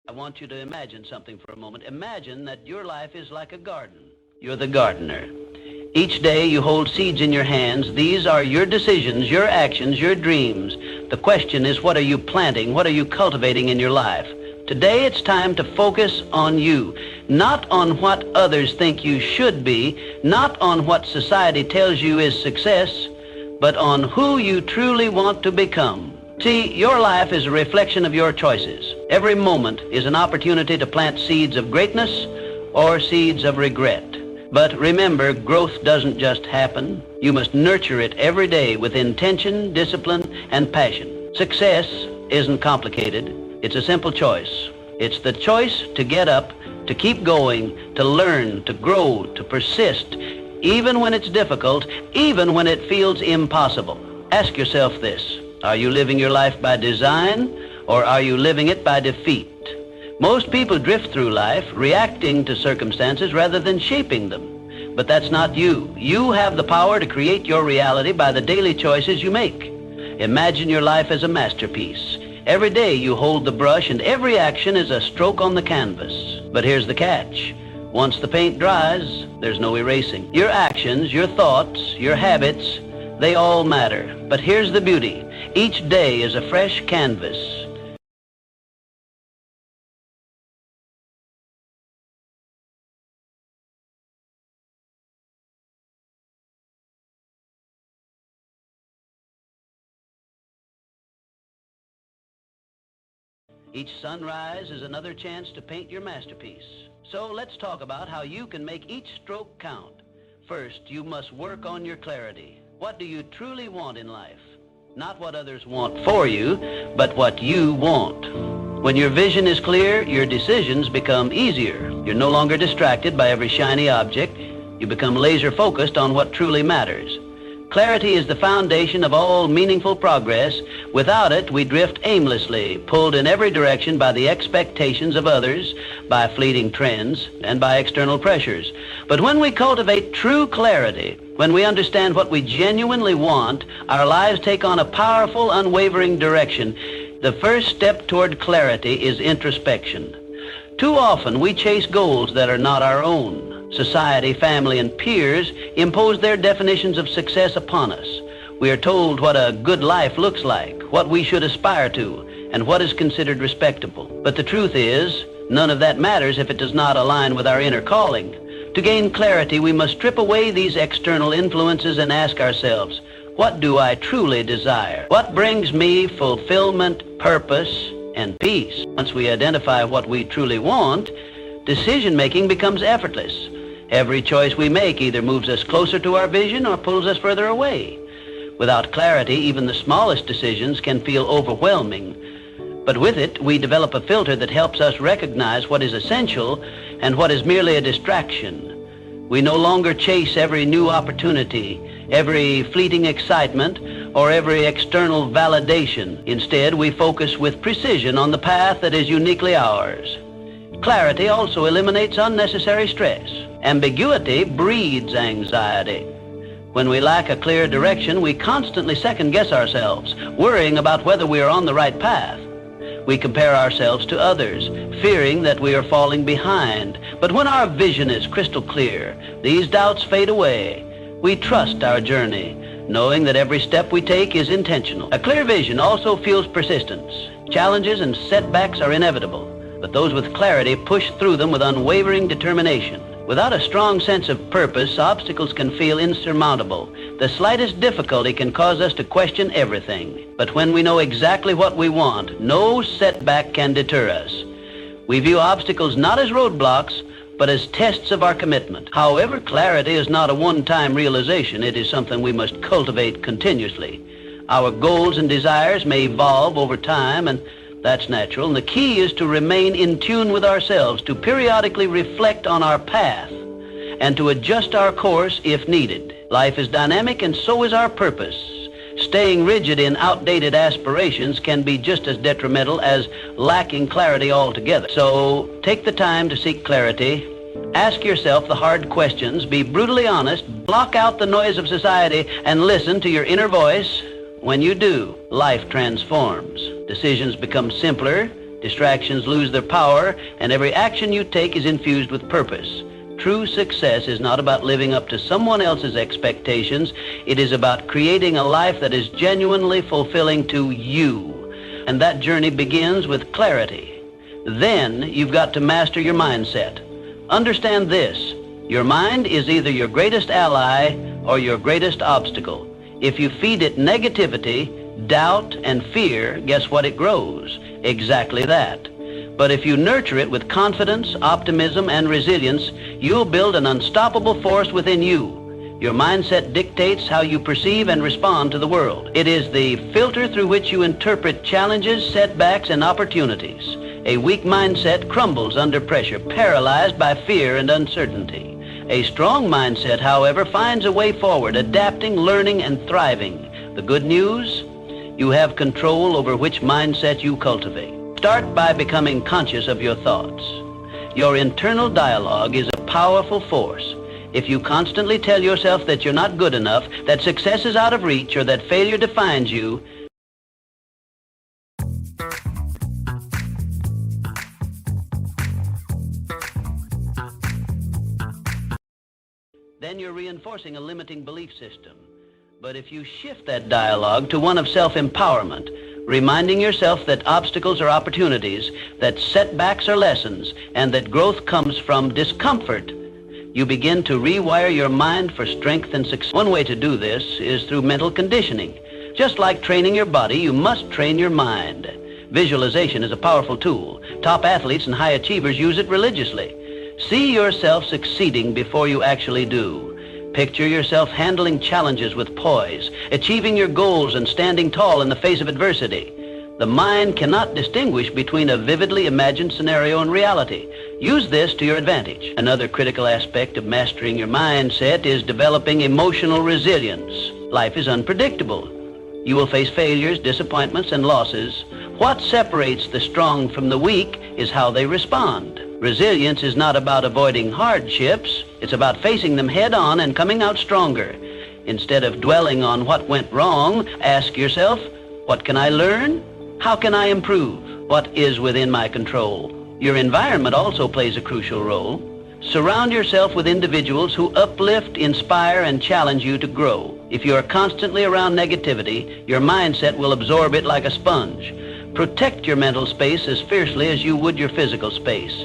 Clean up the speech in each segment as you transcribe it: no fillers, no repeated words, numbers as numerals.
I want you to imagine something for a moment. Imagine that your life is like a garden. You're the gardener. Each day you hold seeds in your hands. These are your decisions, your actions, your dreams. The question is, what are you planting? What are you cultivating in your life? Today it's time to focus on you, not on what others think you should be, not on what society tells you is success, but on who you truly want to become. See, your life is a reflection of your choices. Every moment is an opportunity to plant seeds of greatness or seeds of regret. But remember, growth doesn't just happen. You must nurture it every day with intention, discipline, and passion. Success isn't complicated. It's a simple choice. It's the choice to get up, to keep going, to learn, to grow, to persist, even when it's difficult, even when it feels impossible. Ask yourself this. Are you living your life by design, or are you living it by defeat? Most people drift through life reacting to circumstances rather than shaping them. But that's not you. You have the power to create your reality by the daily choices you make. Imagine your life as a masterpiece. Every day you hold the brush and every action is a stroke on the canvas. But here's the catch. Once the paint dries, there's no erasing. Your actions, your thoughts, your habits, they all matter. But here's the beauty. Each day is a fresh canvas. Each sunrise is another chance to paint your masterpiece. So let's talk about how you can make each stroke count. First, you must work on your clarity. What do you truly want in life? Not what others want for you, but what you want. When your vision is clear, your decisions become easier. You're no longer distracted by every shiny object. You become laser focused on what truly matters. Clarity is the foundation of all meaningful progress. Without it, we drift aimlessly, pulled in every direction by the expectations of others, by fleeting trends, and by external pressures. But when we cultivate true clarity, when we understand what we genuinely want, our lives take on a powerful, unwavering direction. The first step toward clarity is introspection. Too often, we chase goals that are not our own. Society, family, and peers impose their definitions of success upon us. We are told what a good life looks like, what we should aspire to, and what is considered respectable. But the truth is, none of that matters if it does not align with our inner calling. To gain clarity, we must strip away these external influences and ask ourselves, what do I truly desire? What brings me fulfillment, purpose, and peace? Once we identify what we truly want, decision-making becomes effortless. Every choice we make either moves us closer to our vision or pulls us further away. Without clarity, even the smallest decisions can feel overwhelming. But with it, we develop a filter that helps us recognize what is essential and what is merely a distraction. We no longer chase every new opportunity, every fleeting excitement, or every external validation. Instead, we focus with precision on the path that is uniquely ours. Clarity also eliminates unnecessary stress. Ambiguity breeds anxiety. When we lack a clear direction, we constantly second-guess ourselves, worrying about whether we are on the right path. We compare ourselves to others, fearing that we are falling behind. But when our vision is crystal clear, these doubts fade away. We trust our journey, knowing that every step we take is intentional. A clear vision also fuels persistence. Challenges and setbacks are inevitable, but those with clarity push through them with unwavering determination. Without a strong sense of purpose, obstacles can feel insurmountable. The slightest difficulty can cause us to question everything. But when we know exactly what we want, no setback can deter us. We view obstacles not as roadblocks, but as tests of our commitment. However, clarity is not a one-time realization. It is something we must cultivate continuously. Our goals and desires may evolve over time, and that's natural, and the key is to remain in tune with ourselves, to periodically reflect on our path, and to adjust our course if needed. Life is dynamic, and so is our purpose. Staying rigid in outdated aspirations can be just as detrimental as lacking clarity altogether. So take the time to seek clarity. Ask yourself the hard questions. Be brutally honest. Block out the noise of society and listen to your inner voice. When you do, life transforms. Decisions become simpler, Distractions lose their power, and every action you take is infused with purpose. True success is not about living up to someone else's expectations. It is about creating a life that is genuinely fulfilling to you. And that journey begins with clarity. Then you've got to master your mindset. Understand this: your mind is either your greatest ally or your greatest obstacle. If you feed it negativity, doubt, and fear, guess what it grows? Exactly that. But if you nurture it with confidence, optimism, and resilience, you'll build an unstoppable force within you. Your mindset dictates how you perceive and respond to the world. It is the filter through which you interpret challenges, setbacks, and opportunities. A weak mindset crumbles under pressure, paralyzed by fear and uncertainty. A strong mindset, however, finds a way forward, adapting, learning, and thriving. The good news? You have control over which mindset you cultivate. Start by becoming conscious of your thoughts. Your internal dialogue is a powerful force. If you constantly tell yourself that you're not good enough, that success is out of reach, or that failure defines you, then you're reinforcing a limiting belief system. But if you shift that dialogue to one of self-empowerment, reminding yourself that obstacles are opportunities, that setbacks are lessons, and that growth comes from discomfort, you begin to rewire your mind for strength and success. One way to do this is through mental conditioning. Just like training your body, you must train your mind. Visualization is a powerful tool. Top athletes and high achievers use it religiously. See yourself succeeding before you actually do. Picture yourself handling challenges with poise, achieving your goals and standing tall in the face of adversity. The mind cannot distinguish between a vividly imagined scenario and reality. Use this to your advantage. Another critical aspect of mastering your mindset is developing emotional resilience. Life is unpredictable. You will face failures, disappointments, and losses. What separates the strong from the weak is how they respond. Resilience is not about avoiding hardships. It's about facing them head on and coming out stronger. Instead of dwelling on what went wrong, ask yourself, what can I learn? How can I improve? What is within my control? Your environment also plays a crucial role. Surround yourself with individuals who uplift, inspire, and challenge you to grow. If you are constantly around negativity, your mindset will absorb it like a sponge. Protect your mental space as fiercely as you would your physical space.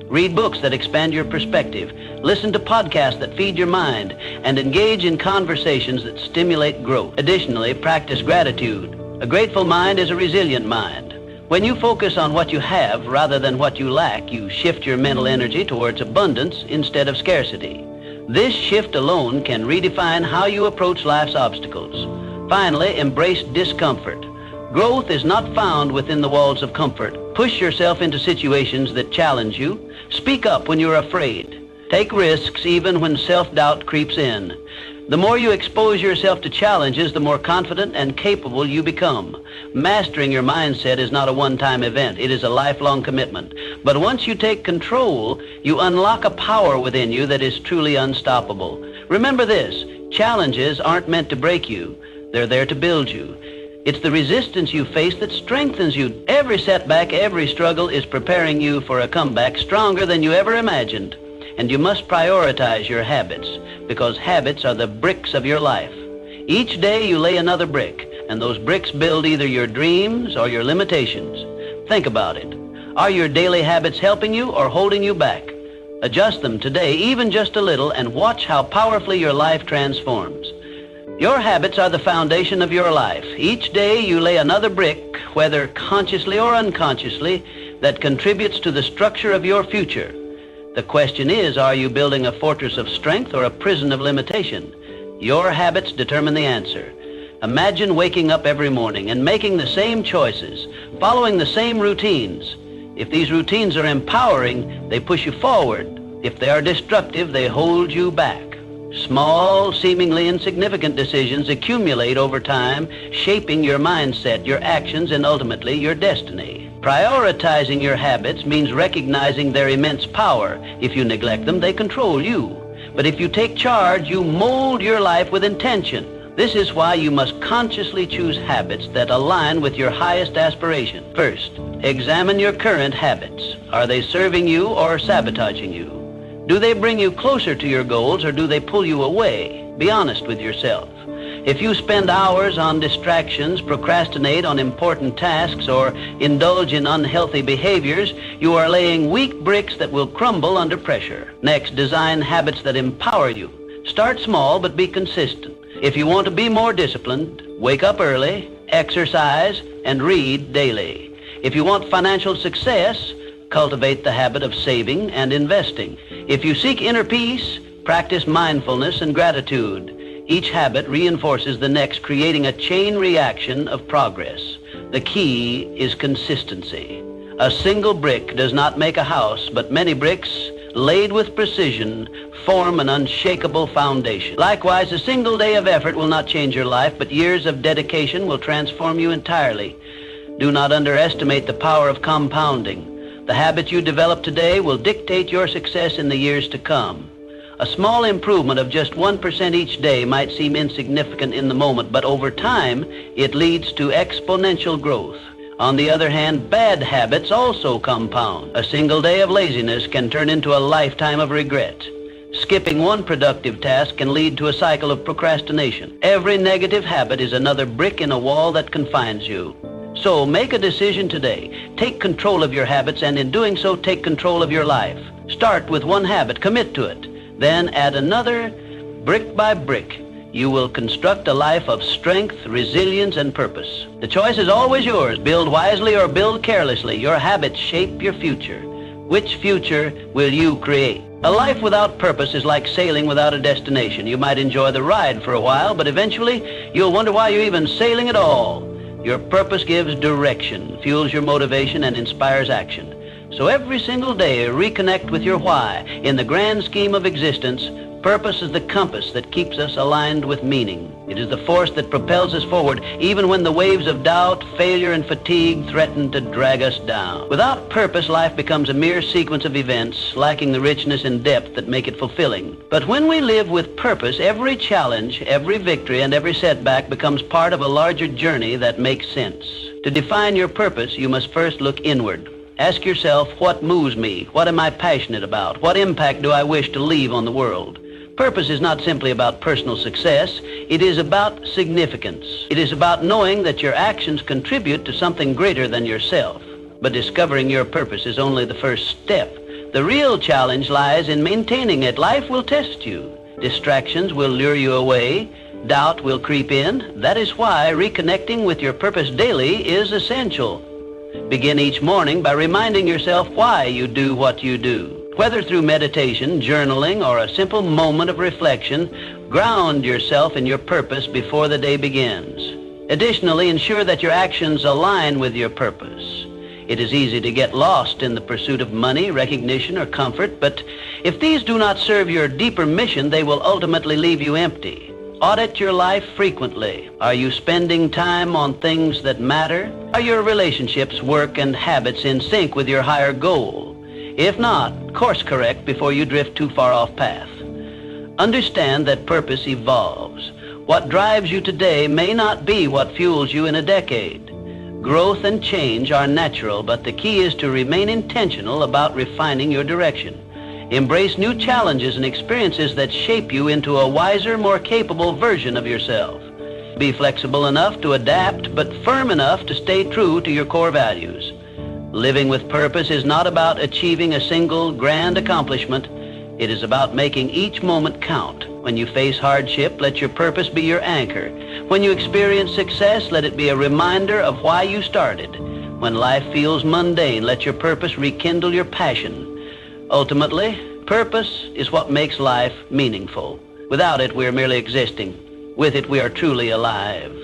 Read books that expand your perspective, listen to podcasts that feed your mind, and engage in conversations that stimulate growth. Additionally, practice gratitude. A grateful mind is a resilient mind. When you focus on what you have rather than what you lack, you shift your mental energy towards abundance instead of scarcity. This shift alone can redefine how you approach life's obstacles. Finally, embrace discomfort. Growth is not found within the walls of comfort. Push yourself into situations that challenge you. Speak up when you're afraid. Take risks even when self-doubt creeps in. The more you expose yourself to challenges, the more confident and capable you become. Mastering your mindset is not a one-time event. It is a lifelong commitment. But once you take control, you unlock a power within you that is truly unstoppable. Remember this: challenges aren't meant to break you. They're there to build you. It's the resistance you face that strengthens you. Every setback, every struggle is preparing you for a comeback stronger than you ever imagined. And you must prioritize your habits, because habits are the bricks of your life. Each day you lay another brick, and those bricks build either your dreams or your limitations. Think about it. Are your daily habits helping you or holding you back? Adjust them today, even just a little, and watch how powerfully your life transforms. Your habits are the foundation of your life. Each day you lay another brick, whether consciously or unconsciously, that contributes to the structure of your future. The question is, are you building a fortress of strength or a prison of limitation? Your habits determine the answer. Imagine waking up every morning and making the same choices, following the same routines. If these routines are empowering, they push you forward. If they are destructive, they hold you back. Small, seemingly insignificant decisions accumulate over time, shaping your mindset, your actions, and ultimately your destiny. Prioritizing your habits means recognizing their immense power. If you neglect them, they control you. But if you take charge, you mold your life with intention. This is why you must consciously choose habits that align with your highest aspiration. First, examine your current habits. Are they serving you or sabotaging you? Do they bring you closer to your goals or do they pull you away? Be honest with yourself. If you spend hours on distractions, procrastinate on important tasks, or indulge in unhealthy behaviors, you are laying weak bricks that will crumble under pressure. Next, design habits that empower you. Start small, but be consistent. If you want to be more disciplined, wake up early, exercise, and read daily. If you want financial success, cultivate the habit of saving and investing. If you seek inner peace, practice mindfulness and gratitude. Each habit reinforces the next, creating a chain reaction of progress. The key is consistency. A single brick does not make a house, but many bricks, laid with precision, form an unshakable foundation. Likewise, a single day of effort will not change your life, but years of dedication will transform you entirely. Do not underestimate the power of compounding. The habits you develop today will dictate your success in the years to come. A small improvement of just 1% each day might seem insignificant in the moment, but over time, it leads to exponential growth. On the other hand, bad habits also compound. A single day of laziness can turn into a lifetime of regret. Skipping one productive task can lead to a cycle of procrastination. Every negative habit is another brick in a wall that confines you. So make a decision today. Take control of your habits, and in doing so, take control of your life. Start with one habit, commit to it. Then add another, brick by brick. You will construct a life of strength, resilience, and purpose. The choice is always yours. Build wisely or build carelessly. Your habits shape your future. Which future will you create? A life without purpose is like sailing without a destination. You might enjoy the ride for a while, but eventually you'll wonder why you're even sailing at all. Your purpose gives direction, fuels your motivation, and inspires action. So every single day, reconnect with your why. In the grand scheme of existence, purpose is the compass that keeps us aligned with meaning. It is the force that propels us forward, even when the waves of doubt, failure, and fatigue threaten to drag us down. Without purpose, life becomes a mere sequence of events, lacking the richness and depth that make it fulfilling. But when we live with purpose, every challenge, every victory, and every setback becomes part of a larger journey that makes sense. To define your purpose, you must first look inward. Ask yourself, what moves me? What am I passionate about? What impact do I wish to leave on the world? Purpose is not simply about personal success. It is about significance. It is about knowing that your actions contribute to something greater than yourself. But discovering your purpose is only the first step. The real challenge lies in maintaining it. Life will test you. Distractions will lure you away. Doubt will creep in. That is why reconnecting with your purpose daily is essential. Begin each morning by reminding yourself why you do what you do. Whether through meditation, journaling, or a simple moment of reflection, ground yourself in your purpose before the day begins. Additionally, ensure that your actions align with your purpose. It is easy to get lost in the pursuit of money, recognition, or comfort, but if these do not serve your deeper mission, they will ultimately leave you empty. Audit your life frequently. Are you spending time on things that matter? Are your relationships, work, and habits in sync with your higher goal? If not, course correct before you drift too far off path. Understand that purpose evolves. What drives you today may not be what fuels you in a decade. Growth and change are natural, but the key is to remain intentional about refining your direction. Embrace new challenges and experiences that shape you into a wiser, more capable version of yourself. Be flexible enough to adapt, but firm enough to stay true to your core values. Living with purpose is not about achieving a single grand accomplishment. It is about making each moment count. When you face hardship, let your purpose be your anchor. When you experience success, let it be a reminder of why you started. When life feels mundane, let your purpose rekindle your passion. Ultimately, purpose is what makes life meaningful. Without it, we are merely existing. With it, we are truly alive.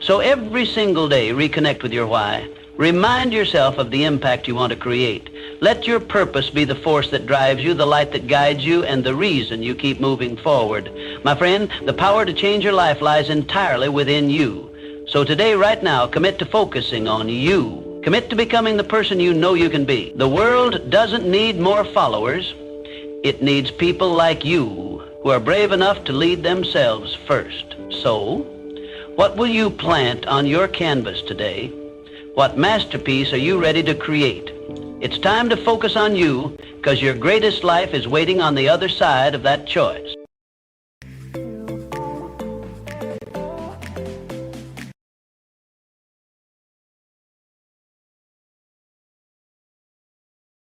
So every single day, reconnect with your why. Remind yourself of the impact you want to create. Let your purpose be the force that drives you, the light that guides you, and the reason you keep moving forward. My friend, the power to change your life lies entirely within you. So today, right now, commit to focusing on you. Commit to becoming the person you know you can be. The world doesn't need more followers. It needs people like you who are brave enough to lead themselves first. So, what will you plant on your canvas today? What masterpiece are you ready to create? It's time to focus on you, because your greatest life is waiting on the other side of that choice.